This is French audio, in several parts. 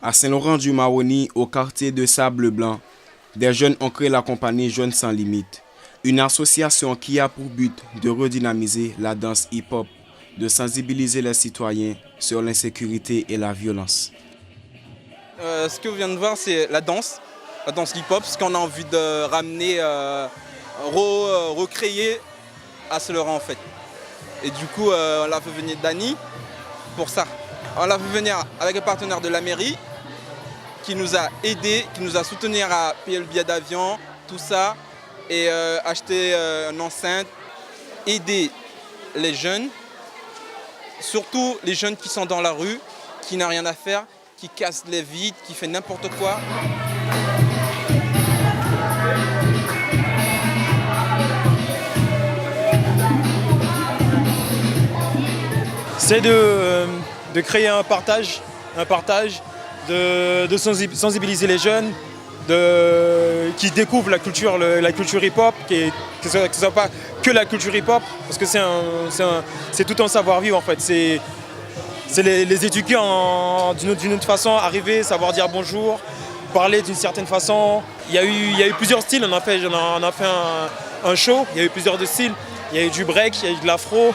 À Saint-Laurent-du-Maroni, au quartier de Sable-Blanc, des jeunes ont créé la compagnie Jeunes sans limite, une association qui a pour but de redynamiser la danse hip-hop, de sensibiliser les citoyens sur l'insécurité et la violence. Ce que vous venez de voir, c'est la danse hip-hop, ce qu'on a envie de ramener, recréer à Saint-Laurent en fait. Et du coup, on l'a fait venir Dani pour ça. On l'a fait venir avec un partenaire de la mairie qui nous a aidés, qui nous a soutenus à payer le billet d'avion, tout ça, et acheter une enceinte, aider les jeunes, surtout les jeunes qui sont dans la rue, qui n'ont rien à faire, qui cassent les vitres, qui font n'importe quoi. C'est de créer un partage, de sensibiliser les jeunes, qui découvrent la culture hip-hop, que ce ne soit pas que la culture hip-hop, parce que c'est tout un savoir-vivre en fait. C'est les éduquer d'une autre façon, arriver, savoir dire bonjour, parler d'une certaine façon. Il y a eu plusieurs styles, on a fait un show, il y a eu plusieurs styles. Il y a eu du break, il y a eu de l'afro,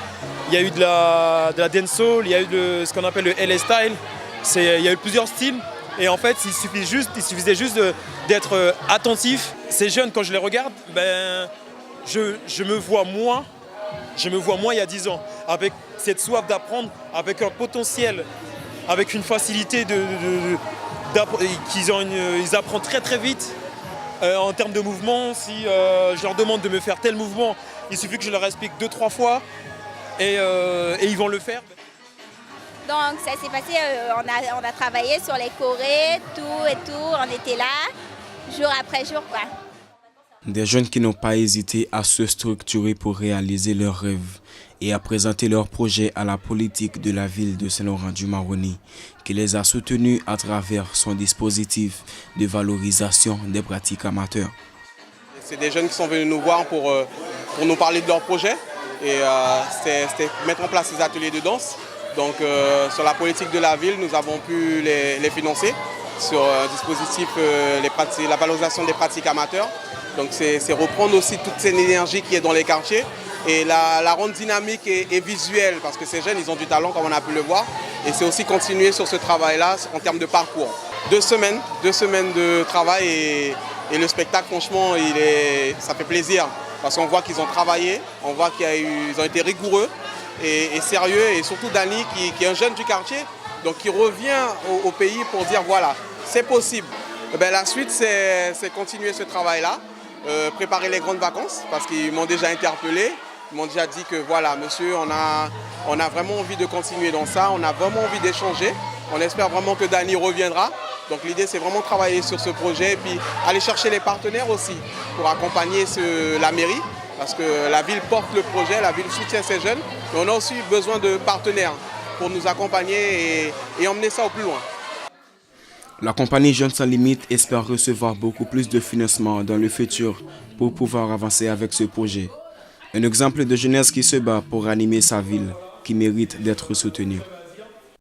il y a eu de la dancehall, il y a eu ce qu'on appelle le LA style. Il y a eu plusieurs styles et en fait il suffisait juste d'être attentif. Ces jeunes, quand je les regarde, je me vois moi il y a 10 ans, avec cette soif d'apprendre, avec un potentiel, avec une facilité ils apprennent très très vite. En termes de mouvement, si je leur demande de me faire tel mouvement, il suffit que je leur explique 2-3 fois et ils vont le faire. Donc ça s'est passé, on a travaillé sur les chorés, tout, on était là, jour après jour quoi. Des jeunes qui n'ont pas hésité à se structurer pour réaliser leurs rêves et à présenter leurs projets à la politique de la ville de Saint-Laurent-du-Maroni, qui les a soutenus à travers son dispositif de valorisation des pratiques amateurs. C'est des jeunes qui sont venus nous voir pour nous parler de leurs projets et c'était mettre en place ces ateliers de danse. Donc sur la politique de la ville, nous avons pu les financer sur un dispositif, la valorisation des pratiques amateurs. Donc c'est reprendre aussi toute cette énergie qui est dans les quartiers et la rendre dynamique et visuelle parce que ces jeunes, ils ont du talent comme on a pu le voir. Et c'est aussi continuer sur ce travail-là en termes de parcours. 2 semaines de travail et le spectacle, franchement, ça fait plaisir parce qu'on voit qu'ils ont travaillé, on voit qu'ils ont été rigoureux et sérieux et surtout Dani qui est un jeune du quartier, donc qui revient au pays pour dire voilà, c'est possible. Et bien, la suite, c'est continuer ce travail-là. Préparer les grandes vacances parce qu'ils m'ont déjà interpellé, ils m'ont déjà dit que voilà monsieur, on a vraiment envie de continuer dans ça, on a vraiment envie d'échanger, on espère vraiment que Dani reviendra. Donc l'idée c'est vraiment travailler sur ce projet et puis aller chercher les partenaires aussi pour accompagner la mairie parce que la ville porte le projet, la ville soutient ces jeunes, mais on a aussi besoin de partenaires pour nous accompagner et emmener ça au plus loin. La compagnie Jeunes sans limite espère recevoir beaucoup plus de financement dans le futur pour pouvoir avancer avec ce projet. Un exemple de jeunesse qui se bat pour animer sa ville, qui mérite d'être soutenue.